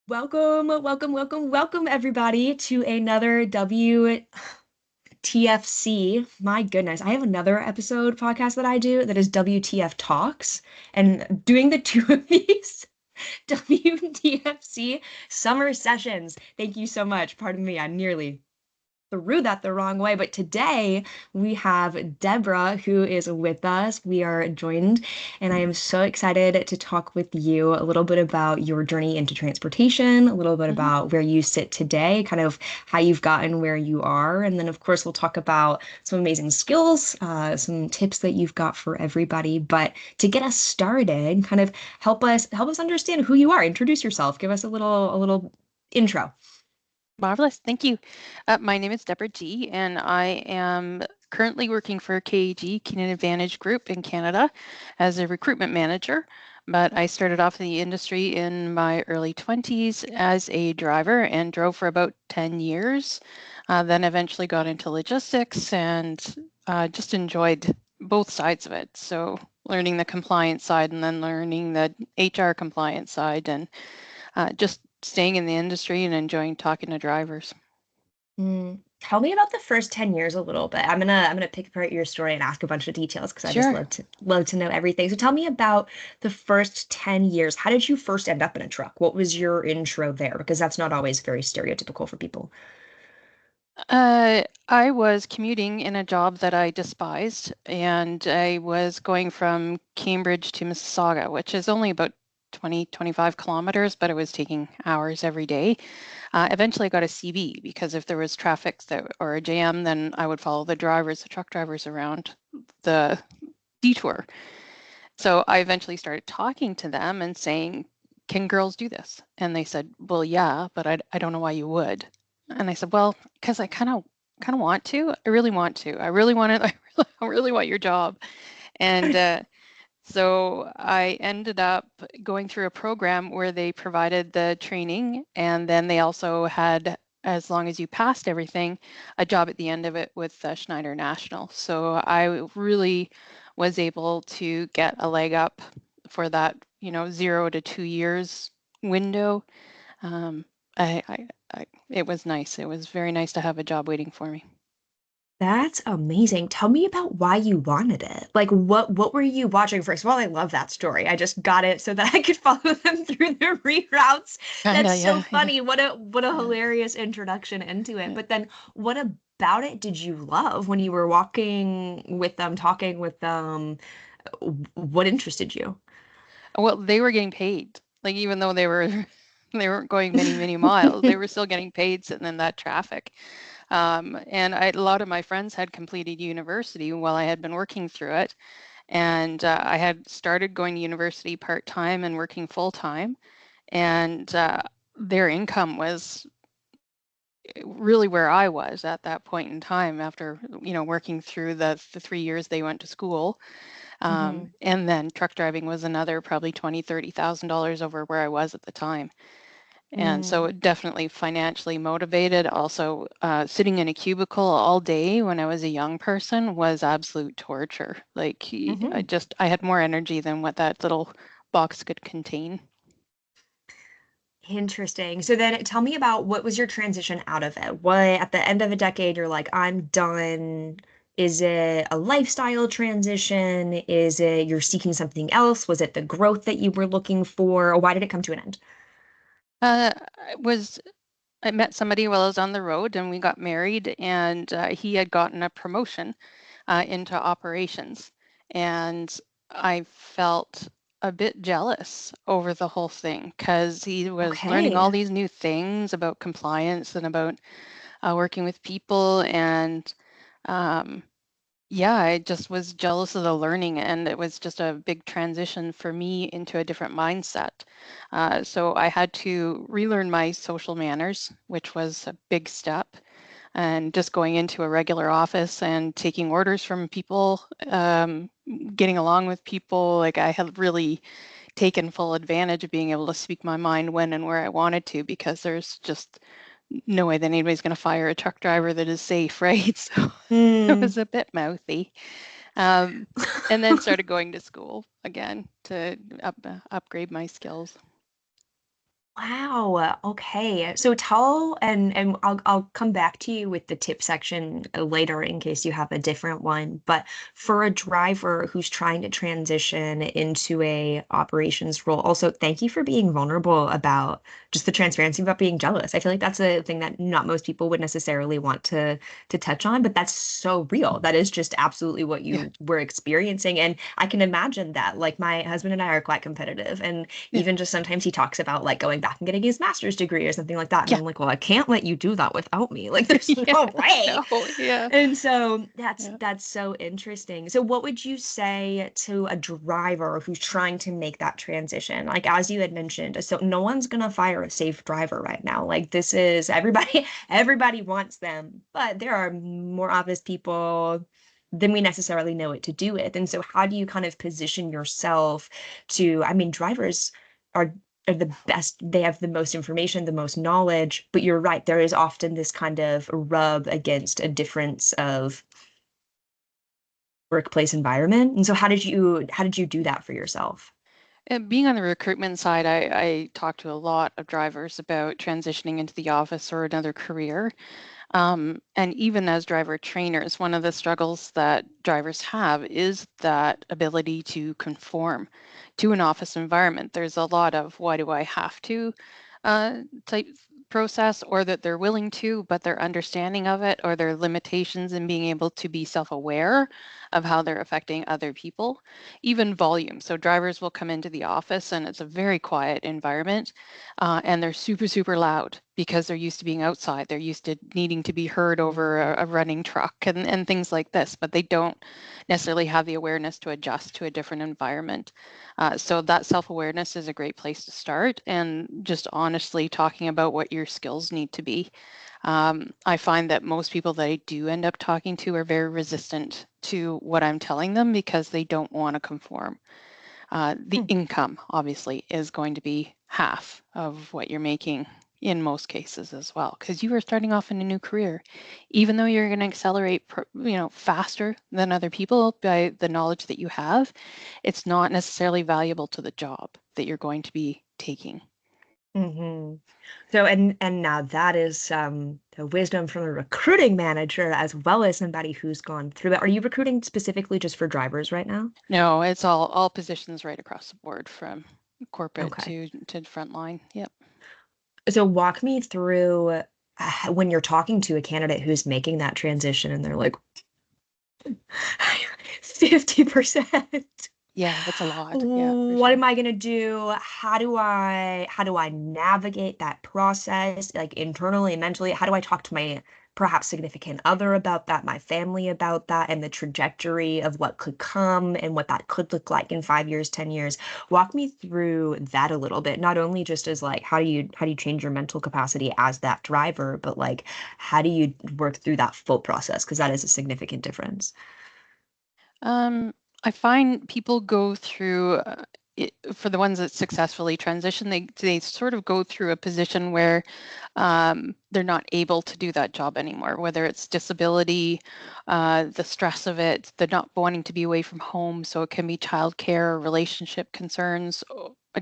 Welcome, everybody, to another WTFC. My goodness, I have another episode podcast that I do that is WTF Talks, and doing the two of these, WTFC Summer Sessions. Thank you so much. Pardon me, I nearly threw that the wrong way. But today we have Deborah who is with us. We are joined, and I am so excited to talk with you a little bit about your journey into transportation, a little bit hmm about where you sit today, kind of how you've gotten where you are. And then, of course, we'll talk about some amazing skills, some tips that you've got for everybody. But to get us started, kind of help us understand who you are. Introduce yourself. Give us a little intro. Marvelous. Thank you. My name is Deborah Gee, and I am currently working for KAG, Kenan Advantage Group in Canada, as a recruitment manager. But I started off in the industry in my early 20s as a driver and drove for about 10 years. Then eventually got into logistics and just enjoyed both sides of it. So learning the compliance side and then learning the HR compliance side and just staying in the industry and enjoying talking to drivers. Tell me about the first 10 years a little bit. I'm gonna pick apart your story and ask a bunch of details because I just Sure. love to know everything. So tell me about the first 10 years. How did you first end up in a truck? What was your intro there? Because that's not always very stereotypical for people. I was commuting in a job that I despised, and I was going from Cambridge to Mississauga, which is only about 20, 25 kilometers, but it was taking hours every day. Eventually, I got a CB because if there was traffic or a jam, then I would follow the truck drivers around the detour. So I eventually started talking to them and saying, "Can girls do this?" And they said, "Well, yeah, but I don't know why you would." And I said, "Well, because I kind of want to. I really want to. I really want it. I really want your job." And so I ended up going through a program where they provided the training, and then they also had, as long as you passed everything, a job at the end of it with Schneider National. So I really was able to get a leg up for that, 0 to 2 years window. Um, it was nice. It was very nice to have a job waiting for me. That's amazing. Tell me about why you wanted it. Like what were you watching first? Well, I love that story. I just got it so that I could follow them through their reroutes. Kind That's of, so yeah, yeah. funny. What a Yeah. hilarious introduction into it. Yeah. But then what about it did you love when you were walking with them, talking with them? What interested you? Well, they were getting paid. Like even though they were they weren't going many, many miles, they were still getting paid sitting in that traffic. And a lot of my friends had completed university while I had been working through it. And I had started going to university part-time and working full-time. And their income was really where I was at that point in time after, working through the 3 years they went to school. Hmm. And then truck driving was another probably $20,000, $30,000 over where I was at the time. And so Mm. definitely financially motivated. Also, sitting in a cubicle all day when I was a young person was absolute torture. Like Hmm. I had more energy than what that little box could contain. Interesting. So then tell me about what was your transition out of it? What at the end of a decade you're like, I'm done. Is it a lifestyle transition? Is it you're seeking something else? Was it the growth that you were looking for? Or why did it come to an end? I was I met somebody while I was on the road and we got married and he had gotten a promotion into operations. And I felt a bit jealous over the whole thing because he was learning Okay. all these new things about compliance and about working with people. And um, yeah, I just was jealous of the learning, and it was just a big transition for me into a different mindset. So I had to relearn my social manners, which was a big step, and just going into a regular office and taking orders from people, getting along with people. Like I had really taken full advantage of being able to speak my mind when and where I wanted to, because there's just no way that anybody's going to fire a truck driver that is safe, right? So it Hmm. was a bit mouthy. Um, and then started going to school again to upgrade my skills. Wow. Okay. So tell and I'll come back to you with the tip section later in case you have a different one. But for a driver who's trying to transition into a operations role, also thank you for being vulnerable about just the transparency about being jealous. I feel like that's a thing that not most people would necessarily want to touch on, but that's so real. That is just absolutely what Yeah, you were experiencing. And I can imagine that. Like my husband and I are quite competitive and yeah, even just sometimes he talks about like going back and getting his master's degree or something like that. And yeah, I'm like, well, I can't let you do that without me. Like, there's yeah. no I way. know. Yeah, And so that's yeah. that's so interesting. So what would you say to a driver who's trying to make that transition? Like as you had mentioned, so no one's gonna fire a safe driver right now. Like this is everybody wants them, but there are more office people than we necessarily know it to do it. And so how do you kind of position yourself to, I mean, drivers are are the best. They have the most information, the most knowledge. But you're right, there is often this kind of rub against a difference of workplace environment. And so how did you do that for yourself? And being on the recruitment side, I talk to a lot of drivers about transitioning into the office or another career. And even as driver trainers, one of the struggles that drivers have is that ability to conform to an office environment. There's a lot of why do I have to type process, or that they're willing to, but their understanding of it or their limitations in being able to be self-aware of how they're affecting other people. Even volume. So drivers will come into the office and it's a very quiet environment, and they're super, super loud because they're used to being outside. They're used to needing to be heard over a running truck and things like this, but they don't necessarily have the awareness to adjust to a different environment. So that self-awareness is a great place to start, and just honestly talking about what your skills need to be. I find that most people that I do end up talking to are very resistant to what I'm telling them because they don't want to conform. The Hmm. income obviously is going to be half of what you're making in most cases as well, because you are starting off in a new career. Even though you're going to accelerate, faster than other people by the knowledge that you have, it's not necessarily valuable to the job that you're going to be taking. Hmm. So and now that is the wisdom from a recruiting manager as well as somebody who's gone through it. Are you recruiting specifically just for drivers right now? No, it's all positions right across the board from corporate Okay. to frontline. Yep. So walk me through when you're talking to a candidate who's making that transition and they're like 50%. Yeah, it's a lot. Yeah, for What sure. am I gonna do? How do I navigate that process, like internally, mentally? How do I talk to my perhaps significant other about that, my family about that, and the trajectory of what could come and what that could look like in 5 years, 10 years? Walk me through that a little bit, not only just as like how do you change your mental capacity as that driver, but like how do you work through that full process? Because that is a significant difference. Um, I find people go through for the ones that successfully transition, they sort of go through a position where they're not able to do that job anymore, whether it's disability, the stress of it, the not wanting to be away from home. So it can be childcare, relationship concerns,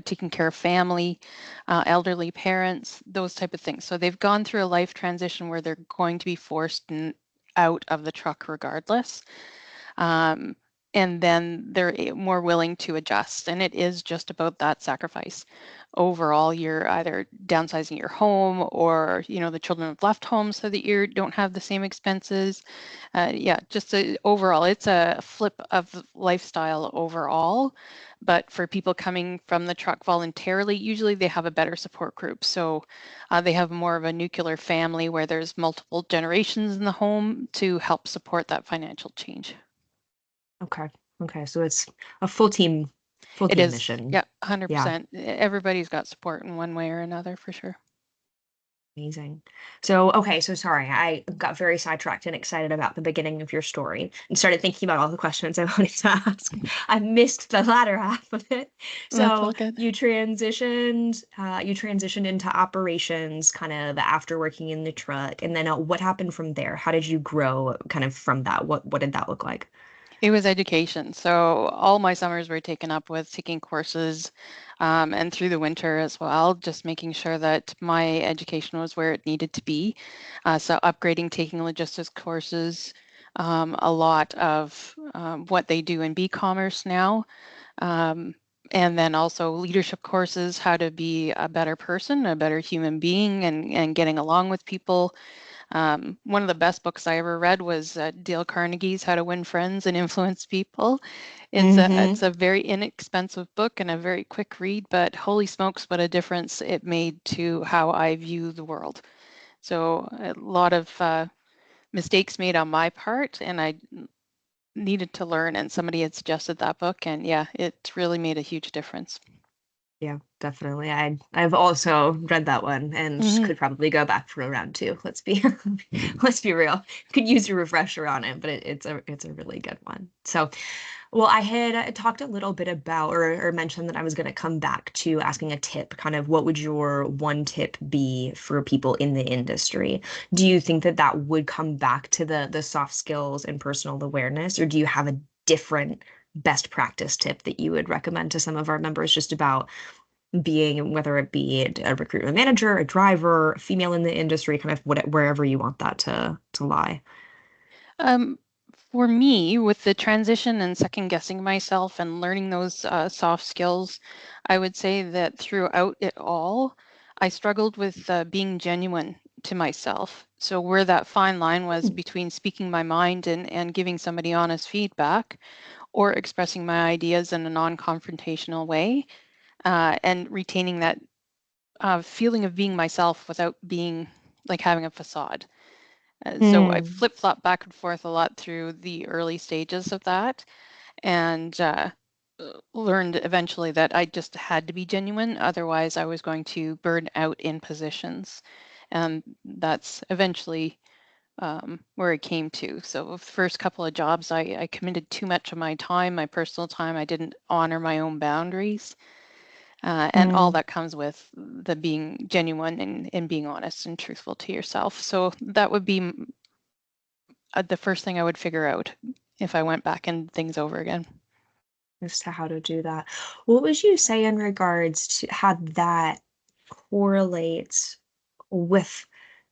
taking care of family, elderly parents, those type of things. So they've gone through a life transition where they're going to be forced out of the truck regardless. Um, and then they're more willing to adjust. And it is just about that sacrifice. Overall, you're either downsizing your home, or the children have left home so that you don't have the same expenses. Yeah, just overall, it's a flip of lifestyle overall. But for people coming from the truck voluntarily, usually they have a better support group. So they have more of a nuclear family where there's multiple generations in the home to help support that financial change. Okay. Okay. So it's a full team It is, mission. yeah, Yeah. 100%. Everybody's got support in one way or another for sure. Amazing. So, okay, so sorry, I got very sidetracked and excited about the beginning of your story and started thinking about all the questions I wanted to ask. I missed the latter half of it. That's all So good. you transitioned into operations kind of after working in the truck, and then what happened from there? How did you grow kind of from that? What did that look like? It was education. So all my summers were taken up with taking courses, and through the winter as well, just making sure that my education was where it needed to be. So upgrading, taking logistics courses, a lot of what they do in e-commerce now. Um, and then also leadership courses, how to be a better person, a better human being, and getting along with people. One of the best books I ever read was Dale Carnegie's How to Win Friends and Influence People. Mm-hmm. It's a very inexpensive book and a very quick read, but holy smokes, what a difference it made to how I view the world. So a lot of mistakes made on my part, and I needed to learn, and somebody had suggested that book, and yeah, it really made a huge difference. Yeah, definitely. I've also read that one and Hmm. could probably go back for a round two. Let's be let's be real. Could use a refresher on it, but it's a really good one. So, well, I had talked a little bit about or mentioned that I was going to come back to asking a tip, kind of what would your one tip be for people in the industry? Do you think that that would come back to the soft skills and personal awareness, or do you have a different best practice tip that you would recommend to some of our members just about being, whether it be a recruitment manager, a driver, a female in the industry, kind of wherever you want that to lie? Um, for me, with the transition and second guessing myself and learning those soft skills, I would say that throughout it all, I struggled with being genuine to myself. So where that fine line was between speaking my mind and giving somebody honest feedback, or expressing my ideas in a non-confrontational way, and retaining that feeling of being myself without being like having a facade. So I Mm, flip-flopped back and forth a lot through the early stages of that, and learned eventually that I just had to be genuine. Otherwise, I was going to burn out in positions. And that's eventually where it came to. So the first couple of jobs, I committed too much of my time, my personal time. I didn't honor my own boundaries. And all mm. that comes with the being genuine and being honest and truthful to yourself. So that would be the first thing I would figure out if I went back and things over again. As to how to do that. What would you say in regards to how that correlates with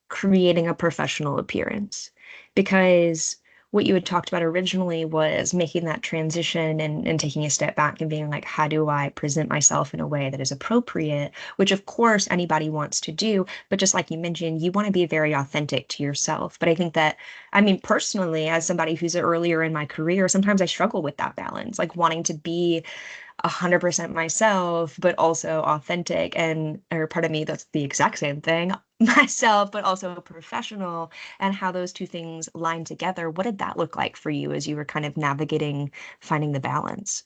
creating a professional appearance? Because what you had talked about originally was making that transition and taking a step back and being like, how do I present myself in a way that is appropriate? Which, of course, anybody wants to do. But just like you mentioned, you want to be very authentic to yourself. But I think that, I mean, personally, as somebody who's earlier in my career, sometimes I struggle with that balance, like wanting to be 100% myself, but also authentic. And, or part of me, that's the exact same thing, myself, but also professional, and how those two things line together. What did that look like for you as you were kind of navigating, finding the balance?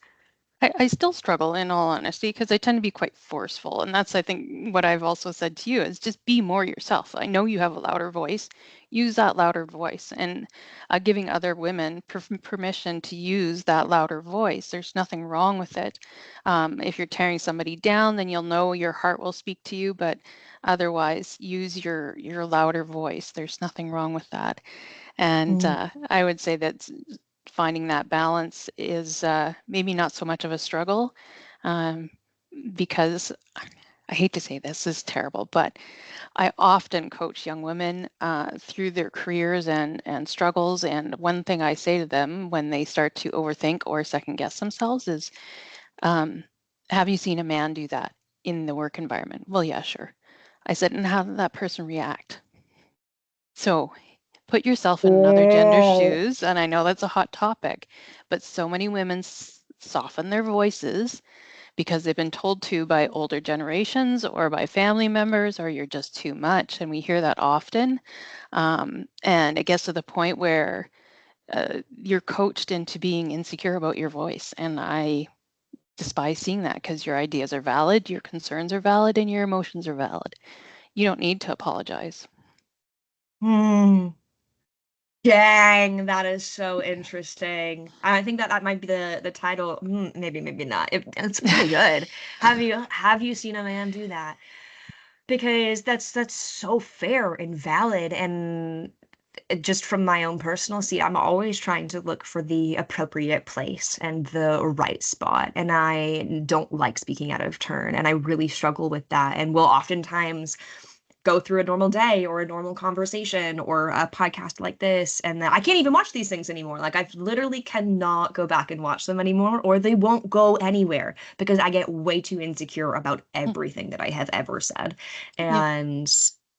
I still struggle in all honesty because I tend to be quite forceful. And that's, I think, what I've also said to you is just be more yourself. I know you have a louder voice, use that louder voice. And giving other women permission to use that louder voice, there's nothing wrong with it. If you're tearing somebody down, then you'll know your heart will speak to you. But otherwise, use your louder voice. There's nothing wrong with that. And Mm, I would say that finding that balance is maybe not so much of a struggle, um, because I hate to say this is terrible, but I often coach young women through their careers and struggles. And one thing I say to them when they start to overthink or second guess themselves is, um, have you seen a man do that in the work environment? Well, yeah, sure. I said, and how did that person react? So put yourself in another gender's yeah. shoes, and I know that's a hot topic, but so many women soften their voices because they've been told to by older generations or by family members, or you're just too much. And we hear that often. And it gets to the point where you're coached into being insecure about your voice. And I despise seeing that because your ideas are valid, your concerns are valid, and your emotions are valid. You don't need to apologize. Hmm. Dang, that is so interesting. I think that that might be the title. Maybe, maybe not. It's pretty good. Have you seen a man do that? Because that's so fair and valid, and just from my own personal seat, I'm always trying to look for the appropriate place and the right spot. And I don't like speaking out of turn. And I really struggle with that. And will oftentimes go through a normal day or a normal conversation or a podcast like this. And then I can't even watch these things anymore. Like I literally cannot go back and watch them anymore, or they won't go anywhere because I get way too insecure about Mm. everything that I have ever said. Yeah, And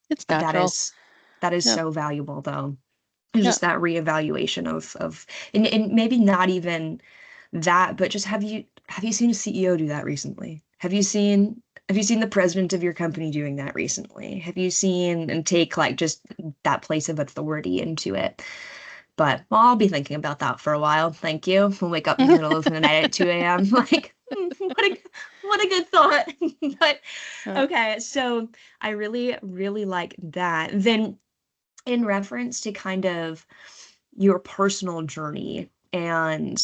it's that natural. is Yeah, so valuable though. It's yeah. just that reevaluation of and maybe not even that, but just have you seen a CEO do that recently? Have you seen the president of your company doing that recently? Have you seen and take like just that place of authority into it? But well, I'll be thinking about that for a while. Thank you. We'll wake up in the middle of the night at 2 a.m. Like, what a good thought. But Yeah. okay, so I really, really like that. Then in reference to kind of your personal journey and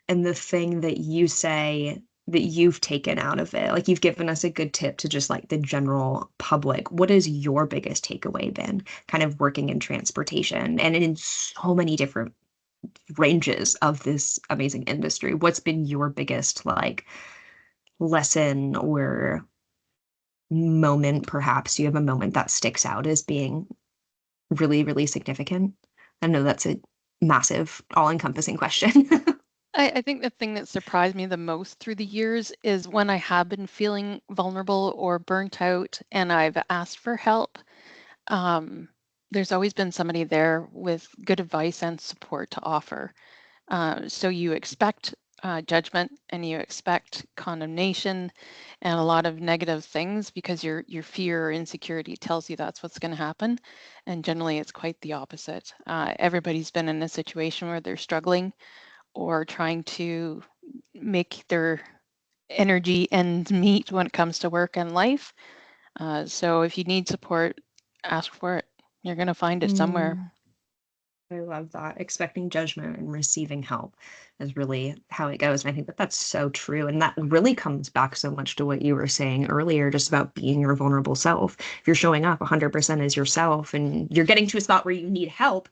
the thing that you say that you've taken out of it, like you've given us a good tip to just like the general public. What has your biggest takeaway been kind of working in transportation and in so many different ranges of this amazing industry? What's been your biggest like lesson or moment, perhaps? Do you have a moment that sticks out as being really, really significant? I know that's a massive, all-encompassing question. I think the thing that surprised me the most through the years is when I have been feeling vulnerable or burnt out and I've asked for help. Um, there's always been somebody there with good advice and support to offer. So you expect judgment and you expect condemnation and a lot of negative things because your fear or insecurity tells you that's what's going to happen. And generally, it's quite the opposite. Everybody's been in a situation where they're struggling or trying to make their energy ends meet when it comes to work and life. So if you need support, ask for it. You're going to find it somewhere. Mm, I love that. Expecting judgment and receiving help is really how it goes. And I think that that's so true. And that really comes back so much to what you were saying earlier, just about being your vulnerable self. If you're showing up 100% as yourself and you're getting to a spot where you need help,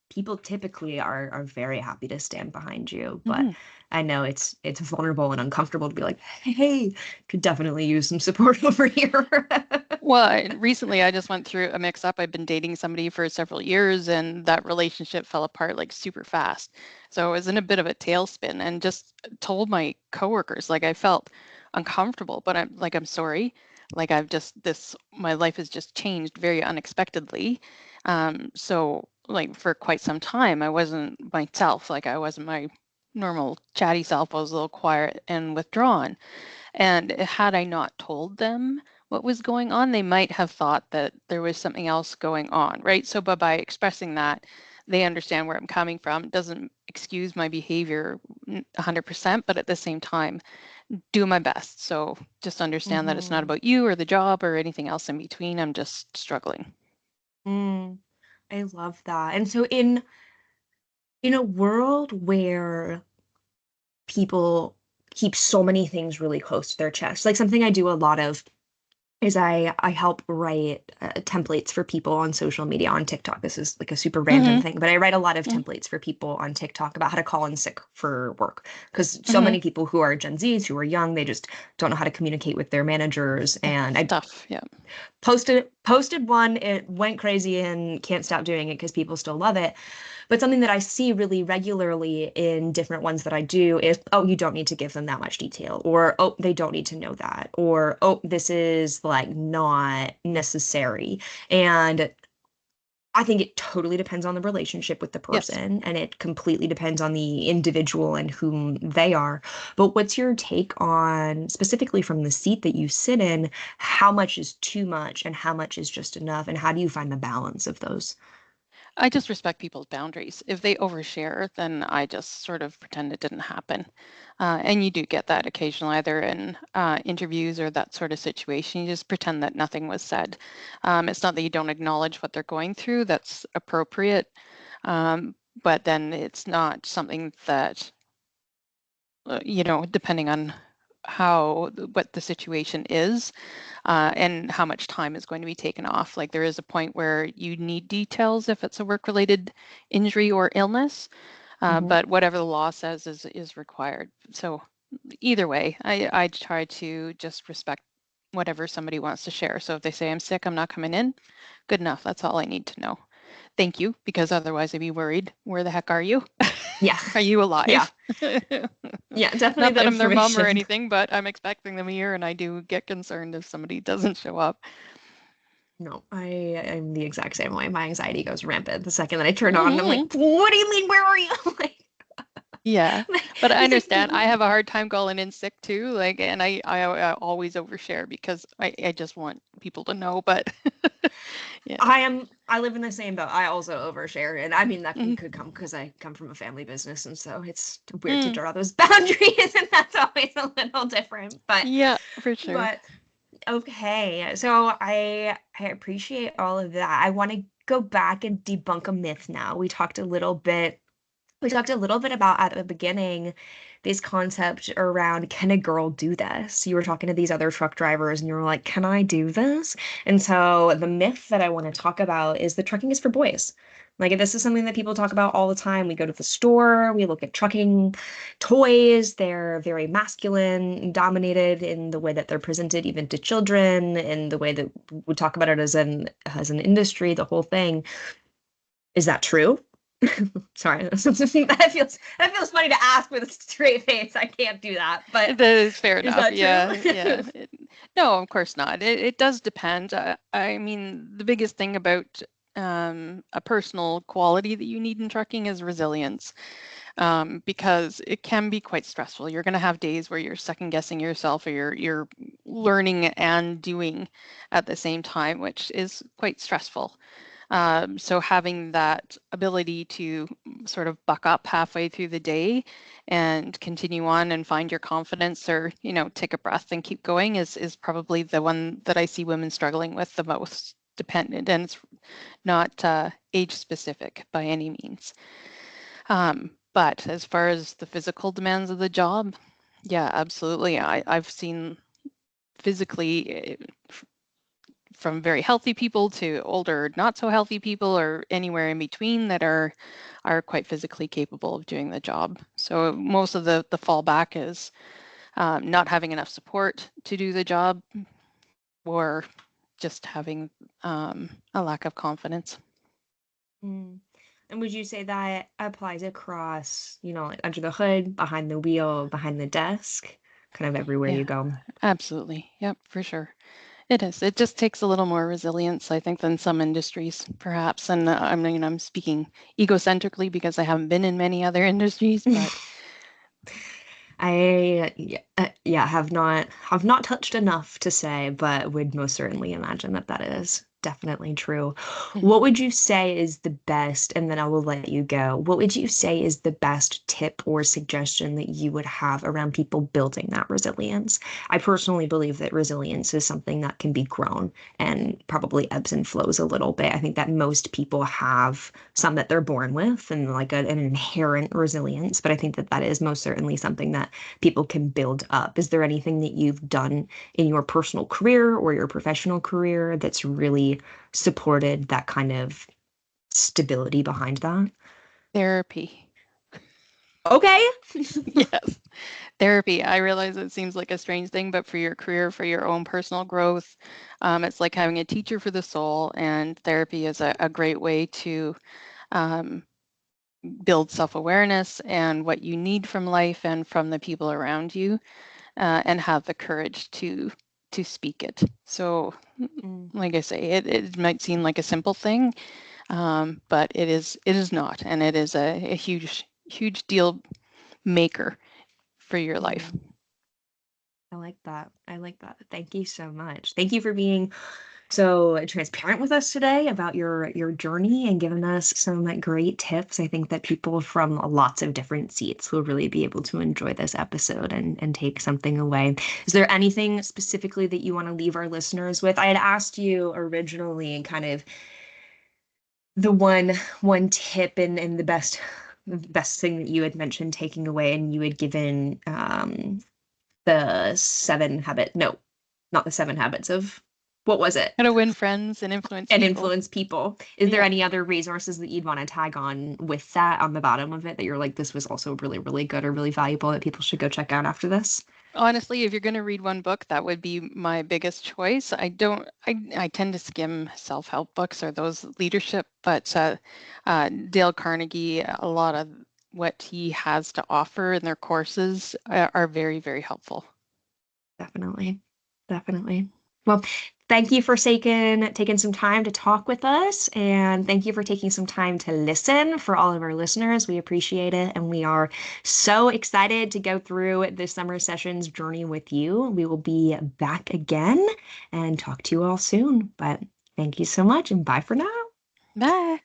people typically are very happy to stand behind you. But Mhm. I know it's vulnerable and uncomfortable to be like, hey, could definitely use some support over here. Well, recently I just went through a mix up. I've been dating somebody for several years and that relationship fell apart like super fast. So I was in a bit of a tailspin and just told my coworkers like I felt uncomfortable, but I'm sorry. Like my life has just changed very unexpectedly. So like for quite some time I wasn't myself, like I wasn't my normal chatty self. I was a little quiet and withdrawn. And had I not told them what was going on, they might have thought that there was something else going on, right? So, but by expressing that, they understand where I'm coming from. It doesn't excuse my behavior 100%, but at the same time, do my best. So just understand that it's not Hmm. about you or the job or anything else in between. I'm just struggling. Mm, I love that. And so in a world where people keep so many things really close to their chest, like something I do a lot of is I help write templates for people on social media on TikTok. This is like a super random Mm-hmm. thing, but I write a lot of templates for people on TikTok about how to call in sick for work because so Mm-hmm. many people who are Gen Zs who are young, they just don't know how to communicate with their managers. And It's I tough. Yeah. posted one, it went crazy and can't stop doing it because people still love it. But something that I see really regularly in different ones that I do is, oh, you don't need to give them that much detail, or oh, they don't need to know that, or oh, this is like not necessary. And I think it totally depends on the relationship with the Yes. person, and it completely depends on the individual and whom they are. But what's your take on, specifically from the seat that you sit in, how much is too much and how much is just enough, and how do you find the balance of those? I just respect people's boundaries. If they overshare, then I just sort of pretend it didn't happen. And you do get that occasionally, either in interviews or that sort of situation. You just pretend that nothing was said. It's not that you don't acknowledge what they're going through, that's appropriate. But then it's not something that, depending on what the situation is, and how much time is going to be taken off. Like there is a point where you need details if it's a work-related injury or illness, but whatever the law says is required. So either way, I try to just respect whatever somebody wants to share. So if they say I'm sick, I'm not coming in, good enough. That's all I need to know. Thank you, because otherwise I'd be worried. Where the heck are you? Yeah. Are you alive? Yeah, definitely Not the that I'm their mom or information. anything, but I'm expecting them here, and I do get concerned if somebody doesn't show up. No, I'm the exact same way. My anxiety goes rampant the second that I turn on. I'm like, Hmm. what do you mean? Where are you? Like, Yeah, but I it's like, understand. I have a hard time calling in sick too. Like, and I always overshare because I just want people to know. But yeah. I live in the same boat. I also overshare. And I mean, that Mm-hmm. could come because I come from a family business. And so it's weird to Mm. draw those boundaries. And that's always a little different. Yeah, for sure. But okay. So I appreciate all of that. I want to go back and debunk a myth now. We talked a little bit about at the beginning this concept around can a girl do this? You were talking to these other truck drivers and you were like, can I do this? And so the myth that I want to talk about is that trucking is for boys. Like this is something that people talk about all the time. We go to the store, we look at trucking toys. They're very masculine, dominated in the way that they're presented even to children, in the way that we talk about it as an industry, the whole thing. Is that true? Sorry, that feels funny to ask with a straight face. I can't do that, but That is fair is enough. that true? Yeah, yeah. No, of course not. It does depend. I mean, the biggest thing about a personal quality that you need in trucking is resilience, because it can be quite stressful. You're going to have days where you're second guessing yourself, or you're learning and doing at the same time, which is quite stressful. So having that ability to sort of buck up halfway through the day and continue on and find your confidence, or, take a breath and keep going is probably the one that I see women struggling with the most, dependent, and it's not age specific by any means. But as far as the physical demands of the job, yeah, absolutely. I've seen physically, from very healthy people to older, not so healthy people, or anywhere in between, that are quite physically capable of doing the job. So most of the fallback is not having enough support to do the job, or just having a lack of confidence. Mm. And would you say that applies across, like under the hood, behind the wheel, behind the desk, kind of everywhere Yeah, you go? absolutely. Yep, for sure. It is. It just takes a little more resilience, I think, than some industries, perhaps. And I mean, I'm speaking egocentrically because I haven't been in many other industries, but Yeah, have not touched enough to say, but would most certainly imagine that that is definitely true. mhm. What would you say is the best, and then I will let you go. What would you say is the best tip or suggestion that you would have around people building that resilience? I personally believe that resilience is something that can be grown and probably ebbs and flows a little bit. I think that most people have some that they're born with and like an inherent resilience, but I think that that is most certainly something that people can build up. Is there anything that you've done in your personal career or your professional career that's really supported that kind of stability behind that? Therapy. Okay. Yes, therapy. I realize it seems like a strange thing, but for your career, for your own personal growth, it's like having a teacher for the soul, and therapy is a great way to um, build self-awareness and what you need from life and from the people around you, and have the courage to speak it. So, Mm, like I say, it might seem like a simple thing, but it is not, and it is a huge deal maker for your life. mm. I like that. I like that. Thank you so much. Thank you for being so transparent with us today about your journey and giving us some great tips. I think that people from lots of different seats will really be able to enjoy this episode and take something away. Is there anything specifically that you want to leave our listeners with? I had asked you originally kind of the one tip and the best thing that you had mentioned taking away, and you had given the seven habit, no, not the seven habits of, what was it? How to win friends and influence And people. influence people. Is there Yeah. any other resources that you'd want to tag on with that on the bottom of it that you're like, this was also really, really good or really valuable that people should go check out after this? Honestly, if you're going to read one book, that would be my biggest choice. I tend to skim self-help books or those leadership, but Dale Carnegie, a lot of what he has to offer in their courses are very, very helpful. Definitely. Definitely. Well, thank you for taking some time to talk with us, and thank you for taking some time to listen for all of our listeners. We appreciate it, and we are so excited to go through this summer sessions journey with you. We will be back again and talk to you all soon. But thank you so much, and bye for now. Bye.